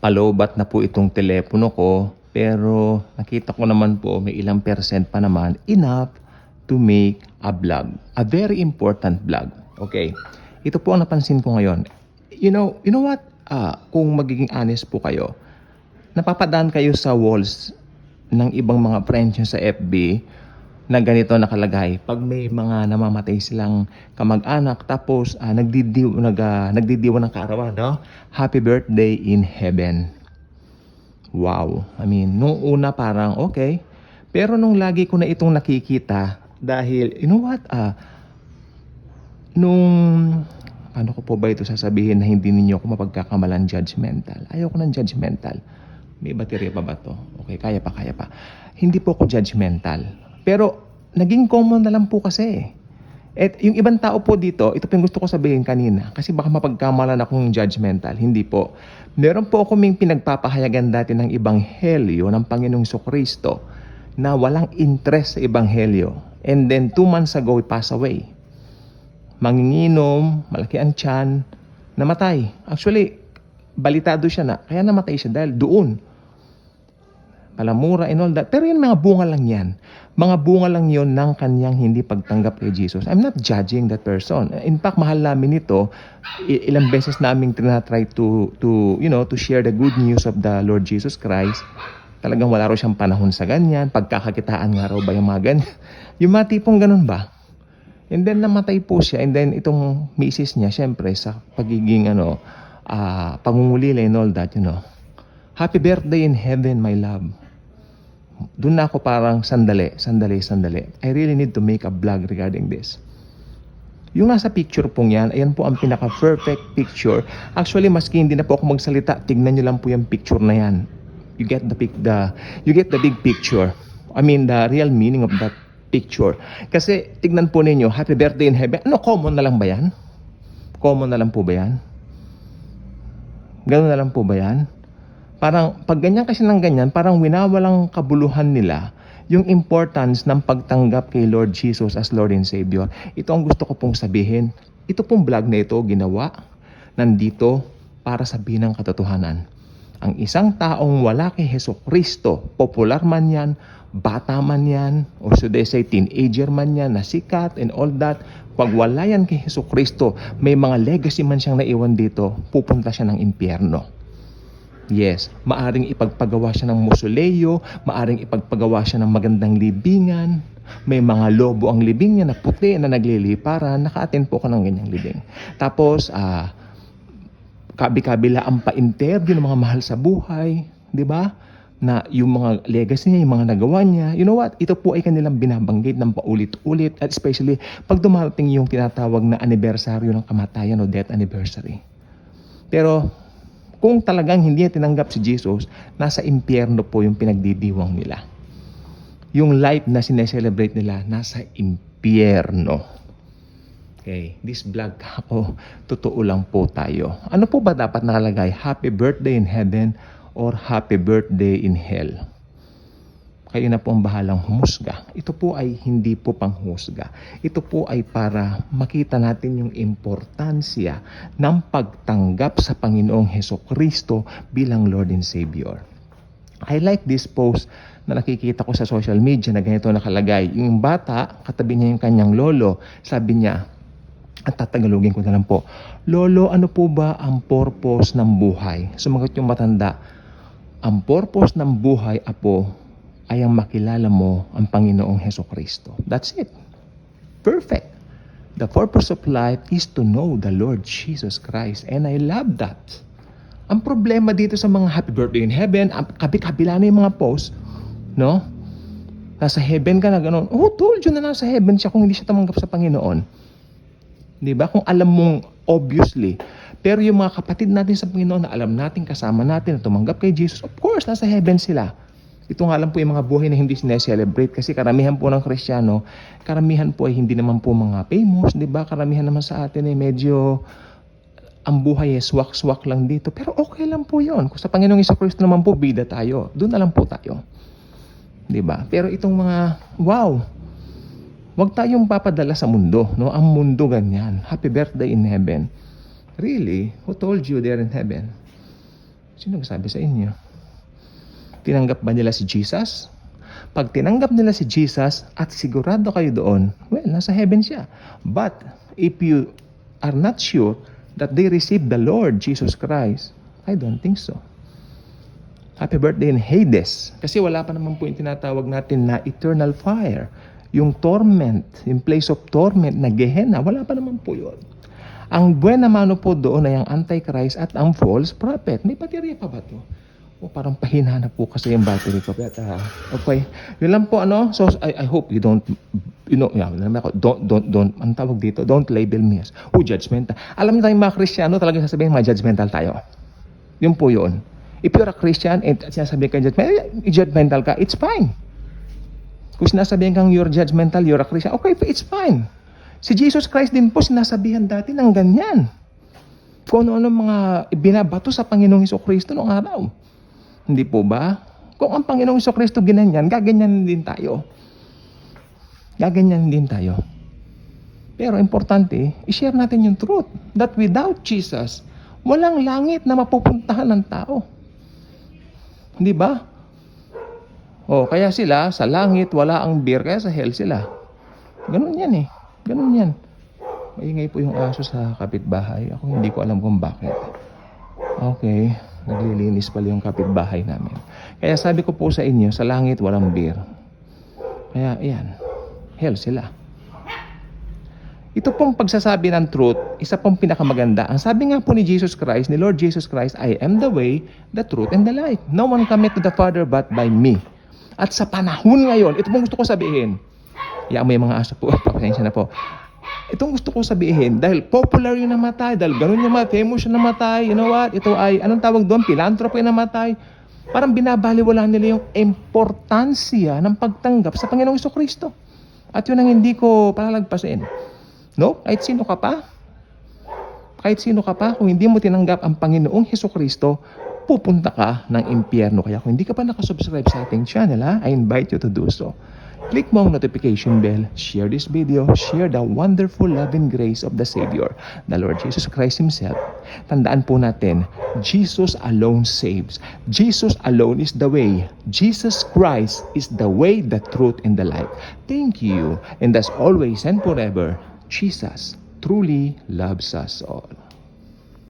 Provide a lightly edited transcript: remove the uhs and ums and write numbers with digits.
Nakalobat na po itong telepono ko, pero nakita ko naman po may ilang percent pa naman enough to make a vlog. A very important vlog. Okay. Ito po ang napansin ko ngayon. You know what? Kung magiging honest po kayo, napapadaan kayo sa walls ng ibang mga friends nyo sa FB na ganito nakalagay. Pag may mga namamatay silang kamag-anak, tapos nagdidiwa ng kaarawan, no? Happy birthday in heaven. Wow. I mean, nung una parang okay. Pero nung lagi ko na itong nakikita, dahil, you know what? Paano ko po ba ito sasabihin na hindi ninyo ako mapagkakamalan judgmental? Ayoko ng judgmental. May baterya pa ba to? Okay, kaya pa. Hindi po ako judgmental. Pero, naging common na lang po kasi. At yung ibang tao po dito, ito po yung gusto ko sabihin kanina. Kasi baka mapagkamalan akong judgmental. Hindi po. Meron po kaming pinagpapahayagan dati ng Ebanghelyo ng Panginoong Jesucristo na walang interest sa Ebanghelyo. And then 2 months ago, he passed away. Manginginom, malaki ang tiyan, namatay. Actually, balitado siya na, kaya namatay siya dahil doon. Palamura and all that. Pero yun, mga bunga lang yan. Mga bunga lang yon ng kanyang hindi pagtanggap kay Jesus. I'm not judging that person. In fact, mahal namin ito. Ilang beses naming tinatry to share the good news of the Lord Jesus Christ. Talagang wala raw siyang panahon sa ganyan. Pagkakakitaan nga raw ba yung mga ganyan? Yung mga tipong ganun ba? And then namatay po siya. And then itong misis niya, syempre, sa pagiging pangungulila and all that, Happy birthday in heaven, my love. Doon na ako parang sandali. I really need to make a vlog regarding this. Yung nasa picture pong yan, ayan po ang pinaka-perfect picture. Actually, maski hindi na po ako magsalita, tignan nyo lang po yung picture na yan. You get the big picture. I mean, the real meaning of that picture. Kasi, tignan po ninyo, happy birthday in heaven. Common na lang ba yan? Common na lang po ba yan? Ganun na lang po ba yan? Parang, pag ganyan kasi ng ganyan, parang winawalang kabuluhan nila yung importance ng pagtanggap kay Lord Jesus as Lord and Savior. Ito ang gusto ko pong sabihin. Ito pong vlog na ito, ginawa, nandito para sabihin ng katotohanan. Ang isang taong wala kay Jesucristo, popular man yan, bata man yan, or should I say teenager man yan, na sikat and all that, pag wala yan kay Jesucristo, may mga legacy man siyang naiwan dito, pupunta siya ng impyerno. Yes, maaring ipagpagawa siya ng mausoleo, maaring ipagpagawa siya ng magandang libingan, may mga lobo ang libing niya na puti na nagliliparan, naka-attend po ko ng ganyang libing. Tapos, kabi-kabila ang pa-interview ng mga mahal sa buhay, di ba? Na yung mga legacy niya, yung mga nagawa niya, you know what? Ito po ay kanilang binabanggit ng paulit-ulit, at especially pag dumarating yung tinatawag na anibersaryo ng kamatayan o death anniversary. Pero, kung talagang hindi niya tinanggap si Jesus, nasa impyerno po yung pinagdidiwang nila. Yung life na sineselebrate nila, nasa impyerno. Okay, this vlog ako, totoo lang po tayo. Ano po ba dapat nakalagay? Happy birthday in heaven or happy birthday in hell? Kayo na po ang bahalang humusga. Ito po ay hindi po panghusga. Ito po ay para makita natin yung importansya ng pagtanggap sa Panginoong Hesukristo bilang Lord and Savior. I like this post na nakikita ko sa social media na ganito nakalagay. Yung bata, katabi niya yung kanyang lolo, sabi niya, at tatagalogin ko na lang po, Lolo, ano po ba ang purpose ng buhay? Sumagot yung matanda, ang purpose ng buhay, apo, ay ang makilala mo ang Panginoong Hesukristo. That's it. Perfect. The purpose of life is to know the Lord Jesus Christ. And I love that. Ang problema dito sa mga happy birthday in heaven, kabi-kabila na yung mga post, no? Nasa heaven ka na gano'n. Oh, told you na nasa heaven siya kung hindi siya tumanggap sa Panginoon. Diba? Kung alam mong obviously. Pero yung mga kapatid natin sa Panginoon na alam natin, kasama natin, na tumanggap kay Jesus, of course, nasa heaven sila. Ito nga lang po yung mga buhay na hindi sineselebrate kasi karamihan po ng Kristiyano, karamihan po ay hindi naman po mga famous, di ba? Karamihan naman sa atin ay medyo ang buhay ay swak-swak lang dito. Pero okay lang po yun. Kung sa Panginoong Jesucristo naman po, bida tayo. Doon na lang po tayo. Di ba? Pero itong mga, wow, wag tayong papadala sa mundo. No? Ang mundo ganyan. Happy birthday in heaven. Really? Who told you they're in heaven? Sino nagsabi sa inyo? Tinanggap ba nila si Jesus? Pag tinanggap nila si Jesus at sigurado kayo doon, well, nasa heaven siya. But if you are not sure that they received the Lord Jesus Christ, I don't think so. Happy birthday in Hades. Kasi wala pa naman po yung tinatawag natin na eternal fire. Yung torment, yung place of torment na Gehenna, wala pa naman po yun. Ang buena mano po doon ay ang Antichrist at ang false prophet. May baterya pa ba to? O parang pahina na po kasi yung battery ko. Okay. Yun lang po ano. So I hope you don't, don't, ang tawag dito, don't label me as, judgmental. Alam niyo tayong mga Kristiyano, talagang sasabihin mga judgmental tayo. Yun po yun. If you're a Christian and sinasabihin ka judgmental ka, it's fine. Kung sinasabihin kang you're judgmental, you're a Christian, okay, it's fine. Si Jesus Christ din po sinasabihan dati ng ganyan. Kung ano-ano mga binabato sa Panginoong Hesukristo noong araw. Hindi po ba? Kung ang Panginoong Hesukristo ginanyan, gaganyan din tayo. Gaganyan din tayo. Pero importante, i-share natin yung truth that without Jesus, walang langit na mapupuntahan ng tao. Hindi ba? Kaya sila, sa langit, wala ang beer, kaya sa hell sila. Ganun yan eh. Ganun yan. Maingay po yung aso sa kapitbahay. Ako hindi ko alam kung bakit. Okay. Naglilinis pala yung kapitbahay namin. Kaya sabi ko po sa inyo, sa langit walang beer. Kaya yan. Hell sila. Ito pong pagsasabi ng truth, isa pong pinakamaganda. Ang sabi nga po ni Jesus Christ, ni Lord Jesus Christ, I am the way, the truth, and the life. No one cometh to the Father but by me. At sa panahon ngayon, ito pong gusto ko sabihin. May mga aso po, pasensya na po. Itong gusto ko sabihin, dahil popular yung namatay, dahil ganun yung famous yung namatay, you know what? Ito ay, anong tawag doon? Philanthropy yung namatay. Parang binabaliwala nila yung importansya ng pagtanggap sa Panginoong Hesukristo. At yun ang hindi ko palalagpasin. No? Kahit sino ka pa, kung hindi mo tinanggap ang Panginoong Hesukristo, pupunta ka ng impyerno. Kaya kung hindi ka pa nakasubscribe sa ating channel, I invite you to do so. Click mo ang notification bell, share this video, share the wonderful loving grace of the Savior, the Lord Jesus Christ Himself. Tandaan po natin, Jesus alone saves. Jesus alone is the way. Jesus Christ is the way, the truth, and the life. Thank you. And as always and forever, Jesus truly loves us all.